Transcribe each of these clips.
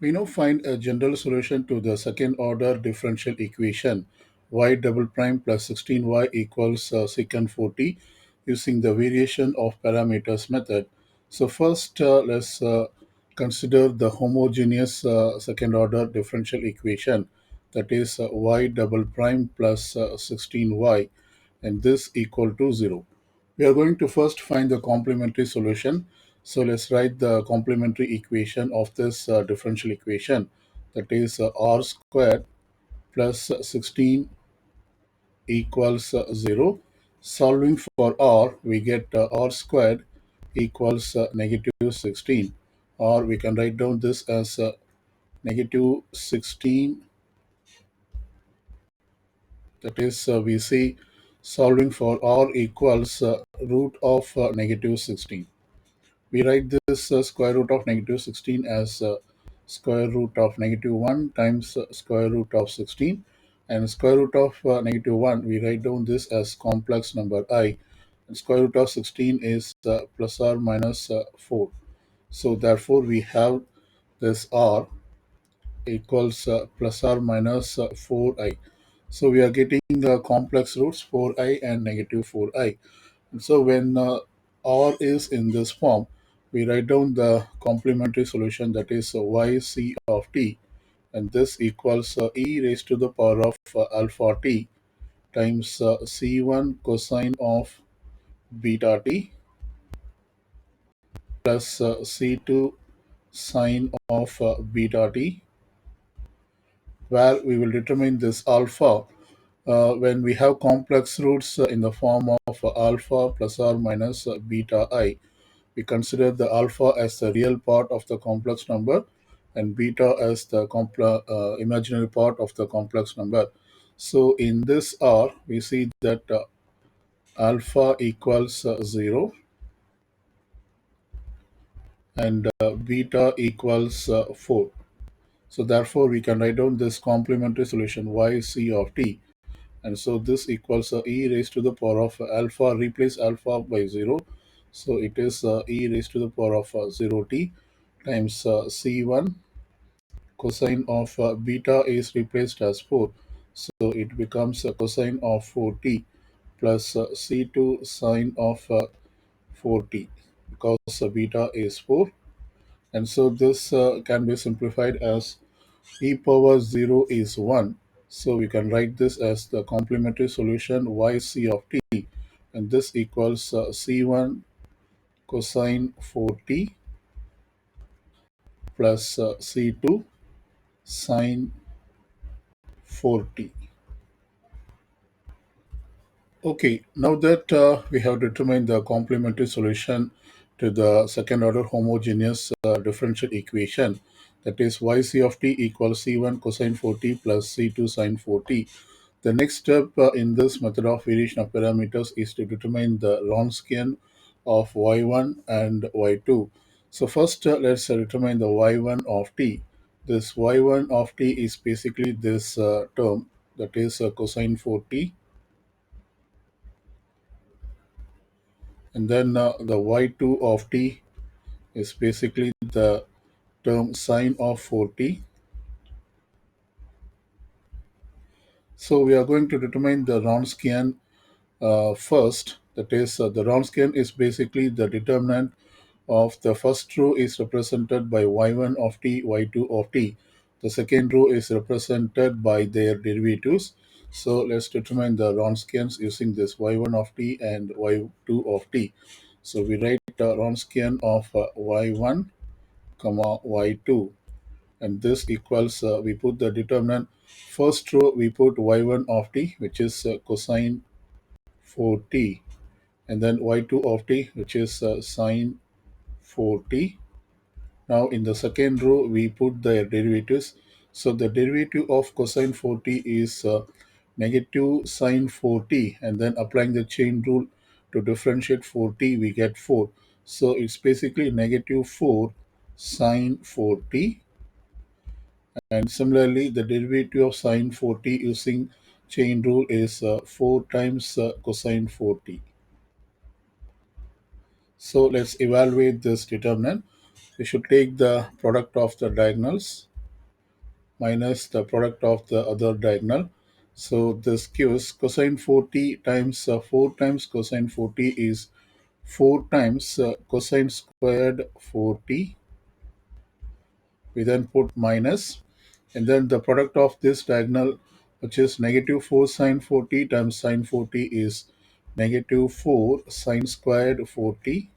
We now find a general solution to the second order differential equation y double prime plus 16y equals secant 40 using the variation of parameters method. So first let's consider the homogeneous second order differential equation, that is y double prime plus 16y, and this equal to 0. We are going to first find the complementary solution. So let's write the complementary equation of this differential equation, that is r squared plus 16 equals 0. Solving for r, we get r squared equals negative 16, or we can write down this as negative 16. That is, we see solving for r equals root of negative 16. We write this square root of negative 16 as square root of negative 1 times square root of 16, and square root of negative 1, we write down this as complex number I, and square root of 16 is plus or minus 4. So therefore we have this r equals plus or minus 4i. So we are getting complex roots 4i and negative 4i. So when R is in this form, we write down the complementary solution, that is yc of t, and this equals e raised to the power of alpha t times c1 cosine of beta t plus c2 sine of beta t, where we will determine this alpha when we have complex roots in the form of alpha plus or minus beta I. We consider the alpha as the real part of the complex number and beta as the imaginary part of the complex number. So in this R, we see that alpha equals 0 and beta equals 4. So therefore, we can write down this complementary solution yc of t. And so this equals e raised to the power of alpha, replace alpha by 0. So it is e raised to the power of 0t times c1 cosine of beta is replaced as 4. So it becomes cosine of 4t plus c2 sine of 4t, because beta is 4. And so this can be simplified as e power 0 is 1. So we can write this as the complementary solution yc of t, and this equals c1 cosine 4t plus c2 sine 4t. Okay, now that we have determined the complementary solution to the second order homogeneous differential equation, that is yc of t equals c1 cosine 4t plus c2 sine 4t. The next step in this method of variation of parameters is to determine the Wronskian of y1 and y2. So first let's determine the y1 of t. This y1 of t is basically this term, that is cosine 4t, and then the y2 of t is basically the term sine of 4t. So we are going to determine the Wronskian first. That is, the Wronskian is basically the determinant of the first row is represented by y1 of t, y2 of t. The second row is represented by their derivatives. So let's determine the Wronskians using this y1 of t and y2 of t. So we write Wronskian of y1 comma y2, and this equals we put the determinant first row, we put y1 of t, which is cosine 4t, and then y2 of t, which is sine 4t. Now in the second row, we put the derivatives. So the derivative of cosine 4t is negative sine 4t, and then applying the chain rule to differentiate 4t, we get 4. So it's basically negative 4 sine 4t. And similarly, the derivative of sine 4t using chain rule is 4 times cosine 4t. So let's evaluate this determinant. We should take the product of the diagonals. minus the product of the other diagonal. So this gives cosine 40 times 4 times cosine 40 is 4 times cosine squared 40. We then put minus, and then the product of this diagonal, which is negative 4 sine 40 times sine 40 is negative 4 sine squared 40.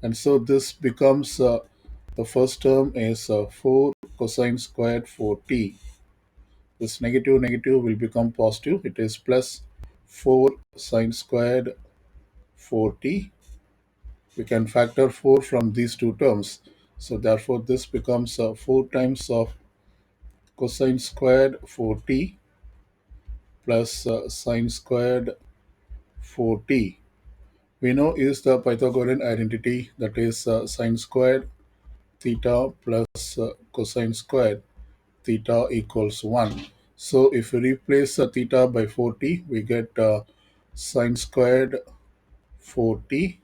And so this becomes the first term is 4 cosine squared 40. This negative negative will become positive. It is plus 4 sine squared 40. We can factor 4 from these two terms. So therefore this becomes 4 times of cosine squared 40 plus sine squared 40. We know is the Pythagorean identity, that is sine squared theta plus cosine squared theta equals 1. So if we replace theta by 40, we get sine squared 40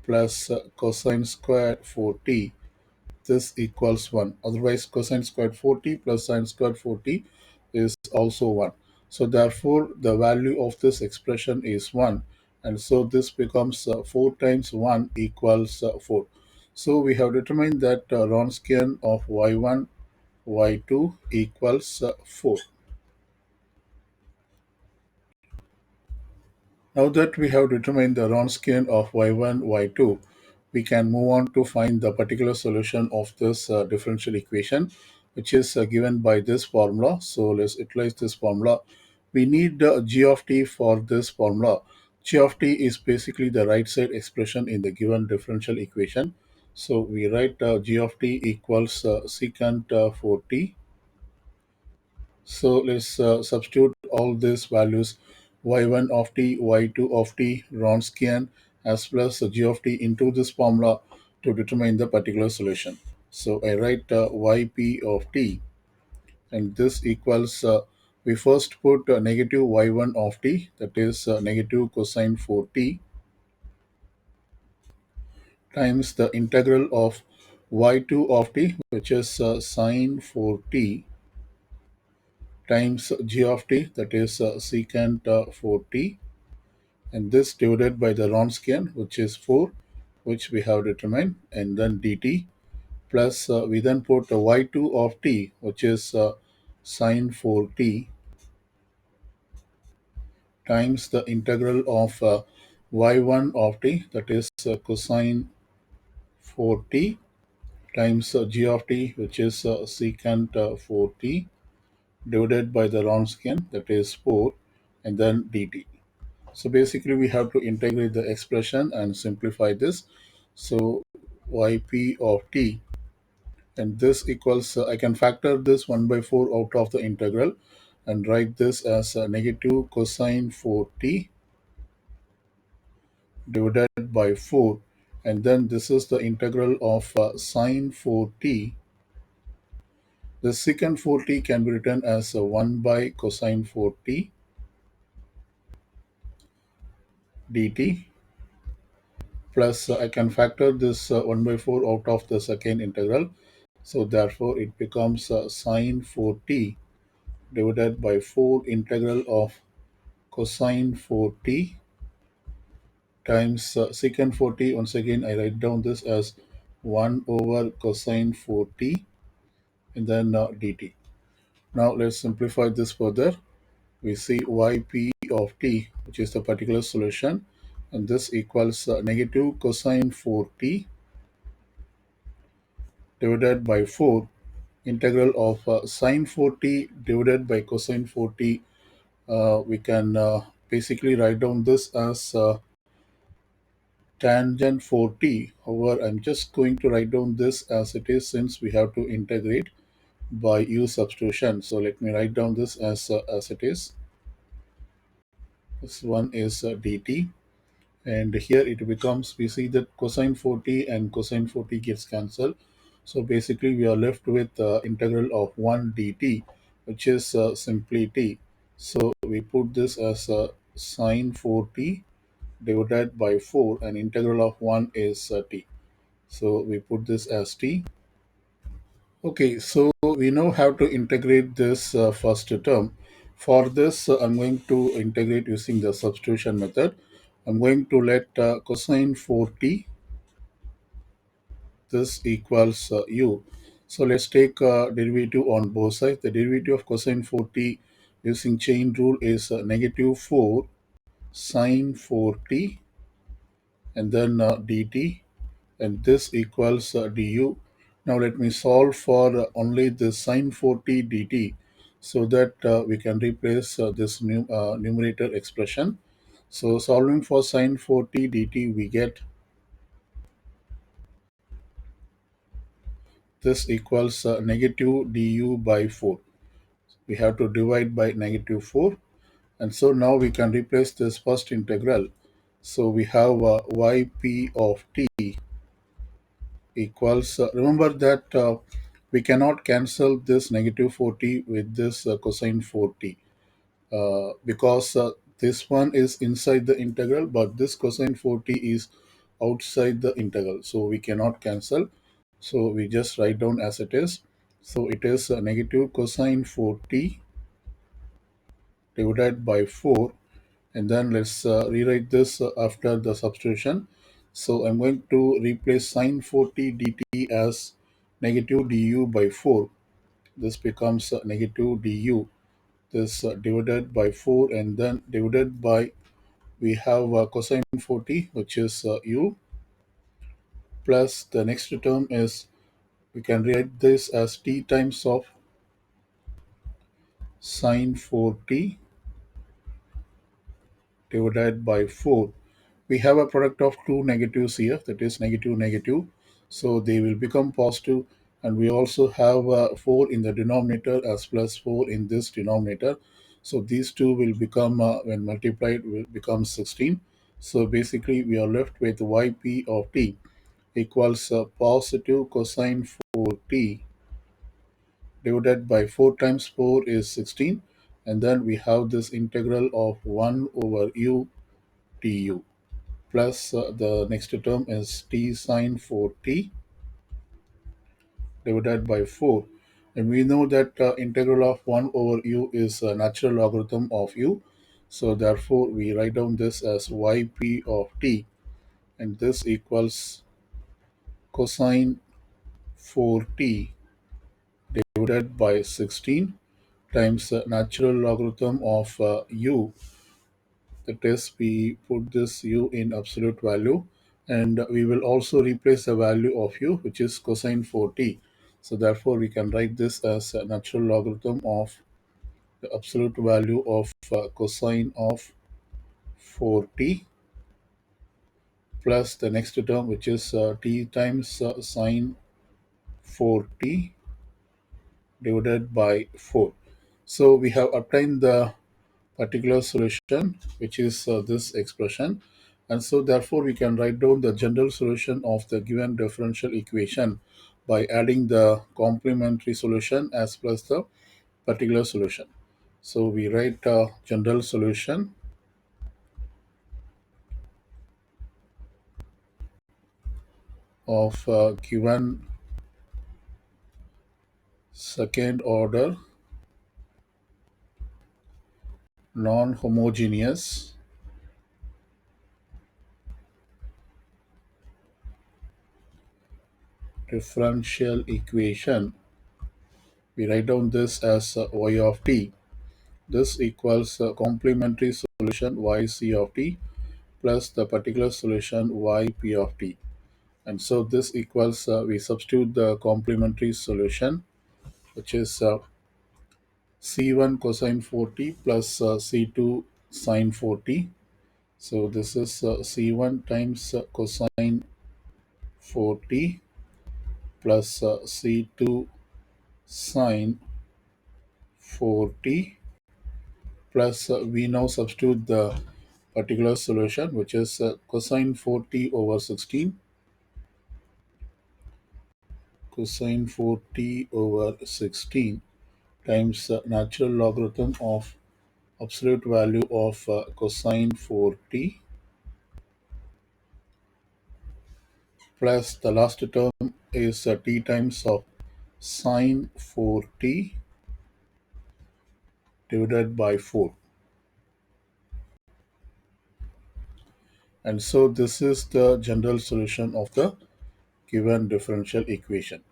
plus cosine squared 40. This equals 1. Otherwise, cosine squared 40 plus sine squared 40 is also 1. So therefore, the value of this expression is 1. And so this becomes 4 times 1 equals 4. So we have determined that Wronskian of y1, y2 equals 4. Now that we have determined the Wronskian of y1, y2, we can move on to find the particular solution of this differential equation, which is given by this formula. So let's utilize this formula. We need g of t for this formula. G of t is basically the right side expression in the given differential equation. So we write g of t equals secant 4t. So let's substitute all these values y1 of t, y2 of t, Wronskian as well as g of t into this formula to determine the particular solution. So I write yp of t, and this equals, we first put negative y1 of t, that is negative cosine 4t, times the integral of y2 of t, which is sine 4t, times g of t, that is secant 4t, and this divided by the Wronskian, which is 4, which we have determined, and then dt, plus we then put y2 of t, which is sine 4t, times the integral of y1 of t, that is cosine 4t, times g of t, which is secant 4t, divided by the Wronskian, that is 4, and then dt. So basically we have to integrate the expression and simplify this. So yp of t, and this equals, I can factor this 1 by 4 out of the integral and write this as negative cosine 4t divided by 4, and then this is the integral of sine 4t. The secant 4t can be written as 1 by cosine 4t dt, plus I can factor this 1 by 4 out of the second integral. So therefore it becomes sine 4t divided by 4 integral of cosine 4t times secant 4t. Once again I write down this as 1 over cosine 4t, and then dt. Now let's simplify this further. We see yp of t, which is the particular solution, and this equals negative cosine 4t divided by 4 integral of sine 4t divided by cosine 4t. We can basically write down this as tangent 4t. However, I'm just going to write down this as it is, since we have to integrate by u substitution. So let me write down this as it is. This one is dt, and here it becomes, we see that cosine 40 and cosine 40 gets cancelled. So basically we are left with integral of 1 dt, which is simply t. So we put this as sine 4t divided by 4, and integral of 1 is t. So we put this as t. Okay, so we know how to integrate this first term. For this, I'm going to integrate using the substitution method. I'm going to let cosine 4t, this equals u. So let's take derivative on both sides. The derivative of cosine 4t using chain rule is negative 4 sine 4t and then dt, and this equals du. Now let me solve for only the sine 4t dt so that we can replace this numerator expression. So solving for sine 4t dt, we get this equals negative du by 4. We have to divide by negative 4, and so now we can replace this first integral. So we have yp of t equals, remember that we cannot cancel this negative 40 with this cosine 40 because this one is inside the integral, but this cosine 40 is outside the integral, so we cannot cancel. So we just write down as it is. So it is negative cosine 40 divided by 4, and then let's rewrite this after the substitution. So I'm going to replace sine 40 dt as negative du by 4. This becomes negative du, this divided by 4 and then divided by, we have cosine 40 which is u, plus the next term is, we can write this as t times of sine 40 divided by 4. We have a product of two negatives here, that is negative negative, so they will become positive. And we also have 4 in the denominator as plus 4 in this denominator, so these two will become when multiplied will become 16. So basically we are left with yp of t equals positive cosine 4t divided by 4 times 4 is 16, and then we have this integral of 1 over u du, plus the next term is t sine 4t divided by 4. And we know that integral of 1 over u is a natural logarithm of u. So therefore, we write down this as yp of t, and this equals cosine 4t divided by 16 times the natural logarithm of u. That is, we put this u in absolute value, and we will also replace the value of u, which is cosine 4t. So therefore we can write this as a natural logarithm of the absolute value of cosine of 4t, plus the next term which is t times sine 4t divided by 4. So we have obtained the particular solution, which is this expression. And so therefore we can write down the general solution of the given differential equation by adding the complementary solution as plus the particular solution. So we write general solution of given second order non-homogeneous differential equation. We write down this as y of t. This equals complementary solution yc of t plus the particular solution yp of t. And so this equals, we substitute the complementary solution, which is c1 cosine 4t plus c2 sine 4t. So this is c1 times cosine 4t plus c2 sine 4t, plus we now substitute the particular solution, which is cosine 4t over 16, cosine 4t over 16 times natural logarithm of absolute value of cosine 4t, plus the last term is t times of sine 4t divided by 4. And so this is the general solution of the given differential equation.